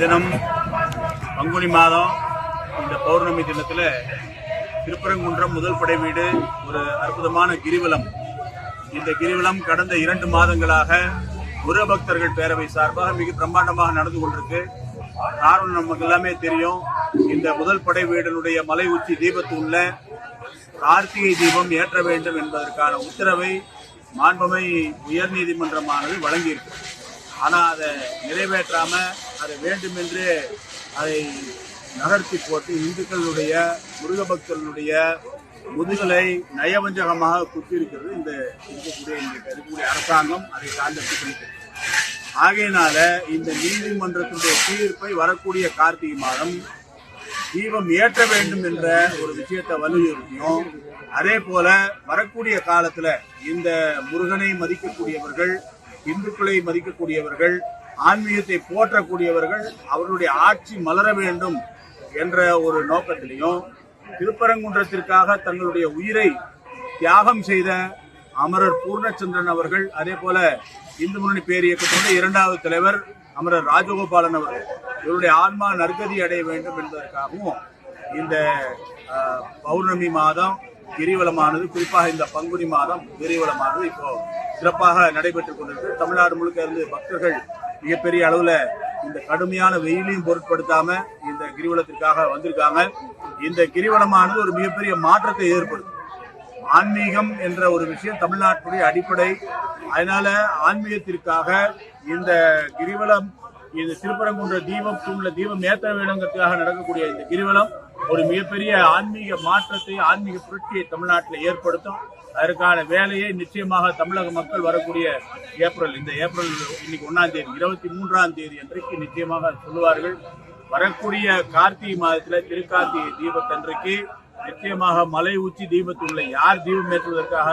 தினம் பங்குனி மாதம் இந்த பௌர்ணமி தினத்தில் திருப்பரங்குன்றம் முதல் படை வீடு ஒரு அற்புதமான கிரிவலம். இந்த கிரிவலம் கடந்த 2 மாதங்களாக முருகபக்தர்கள் பேரவை சார்பாக மிக பிரம்மாண்டமாக நடந்து கொண்டிருக்கு. காரணம் நமக்கு எல்லாமே தெரியும். இந்த முதல் படை வீடனுடைய மலை உச்சி தீபத்தூண்ல கார்த்திகை தீபம் ஏற்ற வேண்டும் என்பதற்கான உத்தரவை மாண்புமை உயர்நீதிமன்றமானது வழங்கியிருக்கு. ஆனால் அதை நிறைவேற்றாம அதை வேண்டுமென்று அதை நகர்த்தி போட்டு இந்துக்களுடைய முருகபக்தர்களுடைய முதுகலை நயவஞ்சகமாக குத்திருக்கிறது இந்த இருக்கக்கூடிய அரசாங்கம். அதை சார்ந்திருக்கிறது. ஆகையினால இந்த நீதிமன்றத்தினுடைய தீர்ப்பை வரக்கூடிய கார்த்திகை மாதம் தீபம் ஏற்ற வேண்டும் என்ற ஒரு விஷயத்தை வலியுறுத்தியும், அதே போல வரக்கூடிய காலத்துல இந்த முருகனை மதிக்கக்கூடியவர்கள், இந்துக்களை மதிக்கக்கூடியவர்கள், ஆன்மீகத்தை போற்றக்கூடியவர்கள் அவர்களுடைய ஆட்சி மலர வேண்டும் என்ற ஒரு நோக்கத்திலையும் திருப்பரங்குன்றத்திற்காக தங்களுடைய உயிரை தியாகம் செய்த அமரர் பூர்ணச்சந்திரன் அவர்கள், அதே போல இந்து முன்னணி பேரியக்கத்தினுடைய 2வது தலைவர் அமரர் ராஜகோபாலன் அவர்கள் இவருடைய ஆன்மா நற்கதி அடைய வேண்டும் என்பதற்காகவும் இந்த பௌர்ணமி மாதம் கிரிவலமானது, குறிப்பாக இந்த பங்குனி மாதம் கிரிவலமானது இப்போ சிறப்பாக நடைபெற்றுக் கொண்டிருக்கு. தமிழ்நாடு முழுக்க இருந்து பக்தர்கள் மிகப்பெரிய அளவுல இந்த கடுமையான வெயிலையும் பொருட்படுத்தாம இந்த கிரிவலத்திற்காக வந்திருக்காங்க. இந்த கிரிவலமானது ஒரு மிகப்பெரிய மாற்றத்தை ஏற்படுத்தும். ஆன்மீகம் என்ற ஒரு விஷயம் தமிழ்நாட்டுடைய அடிப்படை. அதனால ஆன்மீகத்திற்காக இந்த கிரிவலம், இந்த திருப்பரங்குன்ற தீபத்தூண்ல தீபம் ஏற்ற வேண்டுங்கிறதுக்காக நடக்கக்கூடிய இந்த கிரிவலம் ஒரு மிகப்பெரிய ஆன்மீக மாற்றத்தை, ஆன்மீக புரட்சியை தமிழ்நாட்டில் ஏற்படுத்தும். அதற்கான வேலையை நிச்சயமாக தமிழக மக்கள் வரக்கூடிய ஏப்ரல் இன்னைக்கு 1ஆம் தேதி 23ஆம் தேதி அன்றைக்கு நிச்சயமாக சொல்லுவார்கள். வரக்கூடிய கார்த்திகை மாதத்தில் திருக்கார்த்திகை தீபத்தன்றைக்கு நிச்சயமாக மலை உச்சி தீபத்தூண்ல யார் தீபம் ஏற்றுவதற்காக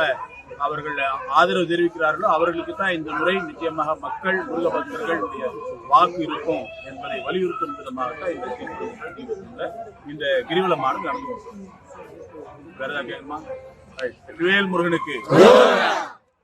அவர்கள் ஆதரவு தெரிவிக்கிறார்களோ அவர்களுக்கு தான் இந்த முறை நிச்சயமாக மக்கள் முருக பக்தர்களுடைய வாக்கு இருக்கும் என்பதை வலியுறுத்தும் விதமாகத்தான் இந்த கிரிவலமானது நடந்து. வேற ஏதாவது கேட்குமா? வேல் முருகனுக்கு